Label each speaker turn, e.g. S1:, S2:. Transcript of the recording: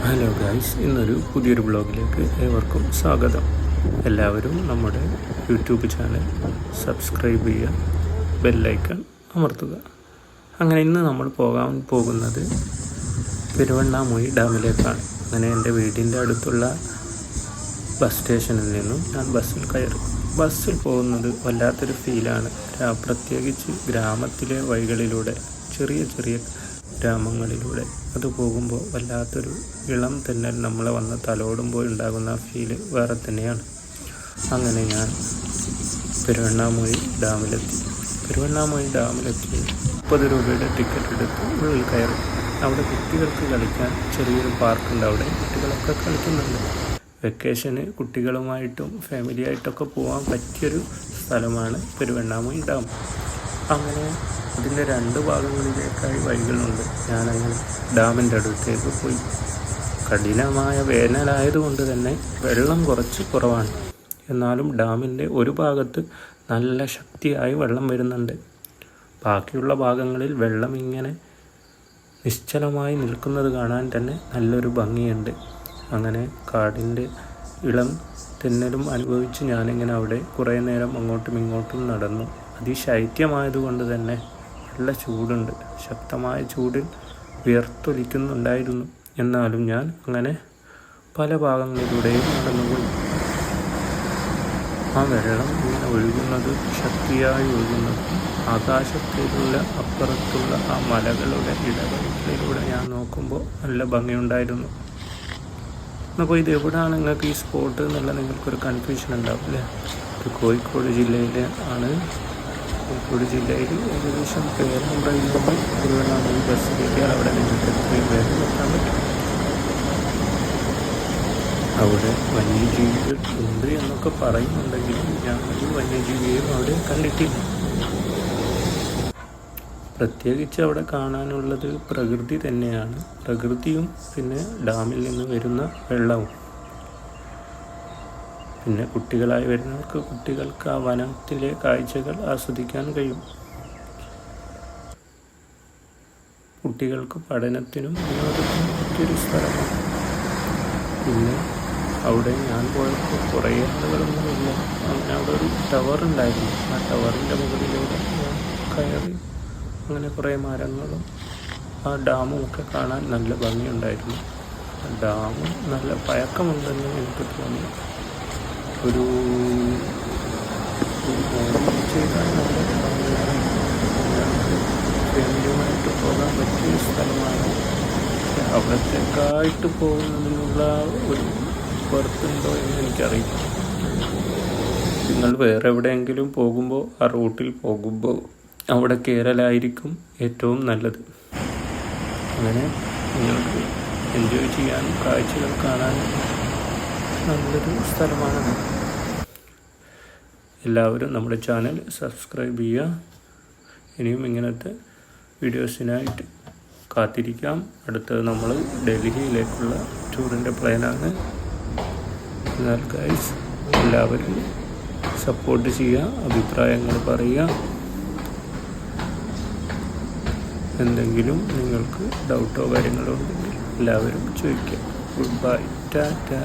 S1: Hello guys, ഇന്നൊരു പുതിയൊരു വ്ളോഗിലേക്ക് ഏവർക്കും സ്വാഗതം. എല്ലാവരും നമ്മുടെ യൂട്യൂബ് ചാനൽ സബ്സ്ക്രൈബ് ചെയ്യുക, ബെല്ലൈക്കൺ അമർത്തുക. അങ്ങനെ ഇന്ന് നമ്മൾ പോകാൻ പോകുന്നത് പെരുവണ്ണാമൂഴി ഡാമിലേക്കാണ്. അങ്ങനെ എൻ്റെ വീടിൻ്റെ അടുത്തുള്ള ബസ് സ്റ്റേഷനിൽ നിന്നും ഞാൻ ബസ്സിൽ കയറി. ബസ്സിൽ പോകുന്നത് വല്ലാത്തൊരു ഫീലാണ്. പ്രത്യേകിച്ച് ഗ്രാമത്തിലെ വഴികളിലൂടെ, ചെറിയ ചെറിയ ഗ്രാമങ്ങളിലൂടെ അത് പോകുമ്പോൾ വല്ലാത്തൊരു ഇളം തെന്നൽ നമ്മളെ വന്ന് തലോടുമ്പോൾ ഉണ്ടാകുന്ന ഫീല് വേറെ തന്നെയാണ്. അങ്ങനെ ഞാൻ പെരുവണ്ണാമൂഴി ഡാമിലെത്തി. പെരുവണ്ണാമൂഴി ഡാമിലെത്തി 30 രൂപയുടെ ടിക്കറ്റ് എടുത്ത് ഉള്ളിൽ കയറി. അവിടെ കുട്ടികൾക്ക് കളിക്കാൻ ചെറിയൊരു പാർക്കുണ്ട്. അവിടെ കുട്ടികളൊക്കെ കളിക്കുന്നുണ്ട്. വെക്കേഷന് കുട്ടികളുമായിട്ടും ഫാമിലിയായിട്ടൊക്കെ പോകാൻ പറ്റിയൊരു സ്ഥലമാണ് പെരുവണ്ണാമൂഴി ഡാം. അങ്ങനെ അതിൻ്റെ 2 ഭാഗങ്ങളിലേക്കായി വഴികളുണ്ട്. ഞാനങ്ങനെ ഡാമിൻ്റെ അടുത്തേക്ക് പോയി. കഠിനമായ വേനലായതുകൊണ്ട് തന്നെ വെള്ളം കുറച്ച് കുറവാണ്. എന്നാലും ഡാമിൻ്റെ ഒരു ഭാഗത്ത് നല്ല ശക്തിയായി വെള്ളം വരുന്നുണ്ട്. ബാക്കിയുള്ള ഭാഗങ്ങളിൽ വെള്ളം ഇങ്ങനെ നിശ്ചലമായി നിൽക്കുന്നത് കാണാൻ തന്നെ നല്ലൊരു ഭംഗിയുണ്ട്. അങ്ങനെ കാടിൻ്റെ ഇളം തെന്നലും അനുഭവിച്ച് ഞാനിങ്ങനെ അവിടെ കുറേ നേരം അങ്ങോട്ടും ഇങ്ങോട്ടും നടന്നു. അതിശൈത്യമായതുകൊണ്ട് തന്നെ നല്ല ചൂടുണ്ട്. ശക്തമായ ചൂടിൽ വിയർത്തൊലിക്കുന്നുണ്ടായിരുന്നു. എന്നാലും ഞാൻ അങ്ങനെ പല ഭാഗങ്ങളിലൂടെയും നടന്നുപോയി. ആ വെള്ളം ഇങ്ങനെ ഒഴുകുന്നത്, ശക്തിയായി ഒഴുകുന്നത് ആകാശത്തിലുള്ള അപ്പുറത്തുള്ള ആ മലകളുടെ ഇടവഴികളിലൂടെ ഞാൻ നോക്കുമ്പോൾ നല്ല ഭംഗിയുണ്ടായിരുന്നു. അപ്പോൾ ഇത് എവിടെയാണ് നിങ്ങൾക്ക് ഈ സ്പോട്ട് എന്നുള്ള നിങ്ങൾക്കൊരു കൺഫ്യൂഷൻ ഉണ്ടാവും അല്ലേ? ഇത് കോഴിക്കോട് ജില്ലയിലെ ആണ്. കോഴിക്കോട് ജില്ലയിൽ ഏകദേശം പേരാമ്പ്രയിൽ നിന്ന് പെരുവണ്ണാമൂഴി ബസ് കയറ്റിയാൽ അവിടെ നിങ്ങൾക്ക് എത്രയും വേഗം എത്താൻ പറ്റും. അവിടെ വന്യജീവികൾ ഉണ്ട് എന്നൊക്കെ പറയുന്നുണ്ടെങ്കിലും ഞാനൊരു വന്യജീവിയെയും അവിടെ കണ്ടിട്ടില്ല. പ്രത്യേകിച്ച് അവിടെ കാണാനുള്ളത് പ്രകൃതി തന്നെയാണ്. പ്രകൃതിയും പിന്നെ ഡാമിൽ നിന്ന് വരുന്ന വെള്ളവും. പിന്നെ കുട്ടികളായി വരുന്നവർക്ക് കുട്ടികൾക്ക് ആ വനത്തിലെ കാഴ്ചകൾ ആസ്വദിക്കാൻ കഴിയും. കുട്ടികൾക്ക് പഠനത്തിനും വിനോദത്തിനും പറ്റിയൊരു സ്ഥലമാണ്. പിന്നെ അവിടെ ഞാൻ പോയപ്പോൾ കുറേ ആളുകളൊന്നുമില്ല. അങ്ങനെ അവിടെ ഒരു ടവർ ഉണ്ടായിരുന്നു. ആ ടവറിൻ്റെ മുകളിലൂടെ ഞാൻ കയറി. അങ്ങനെ കുറേ മരങ്ങളും ആ ഡാമും ഒക്കെ കാണാൻ നല്ല ഭംഗിയുണ്ടായിരുന്നു. ഡാമും നല്ല പഴക്കമുണ്ടെന്ന് എനിക്ക് തോന്നി. ഒരു ചെയ്താൽ നല്ല ഭംഗിയാണ്. ഞങ്ങൾക്ക് ഫാമിലിയുമായിട്ട് പോകാൻ പറ്റിയ സ്ഥലമാണ്. അവിടത്തേക്കായിട്ട് പോകുന്നതിനുള്ള ഒരു പുറത്തുണ്ടോ എന്ന് എനിക്കറിയില്ല. നിങ്ങൾ വേറെ എവിടെയെങ്കിലും പോകുമ്പോൾ ആ റൂട്ടിൽ പോകുമ്പോൾ അവിടെ കയറലായിരിക്കും ഏറ്റവും നല്ലത്. അങ്ങനെ നിങ്ങൾക്ക് എൻജോയ് ചെയ്യാനും കാഴ്ചകൾ കാണാനും നല്ലൊരു സ്ഥലമാണത്. എല്ലാവരും നമ്മുടെ ചാനൽ സബ്സ്ക്രൈബ് ചെയ്യുക. ഇനിയും ഇങ്ങനത്തെ വീഡിയോസിനായിട്ട് കാത്തിരിക്കാം. അടുത്തത് നമ്മൾ ഡൽഹിയിലേക്കുള്ള ടൂറിൻ്റെ പ്ലാനാണ്. എന്നാൽ ഗൈസ്, എല്ലാവരും സപ്പോർട്ട് ചെയ്യുക, അഭിപ്രായങ്ങൾ പറയുക. എന്തെങ്കിലും നിങ്ങൾക്ക് ഡൗട്ടോ കാര്യങ്ങളോ ഉണ്ടെങ്കിൽ എല്ലാവരും ചോദിക്കുക. Good bye, Tata.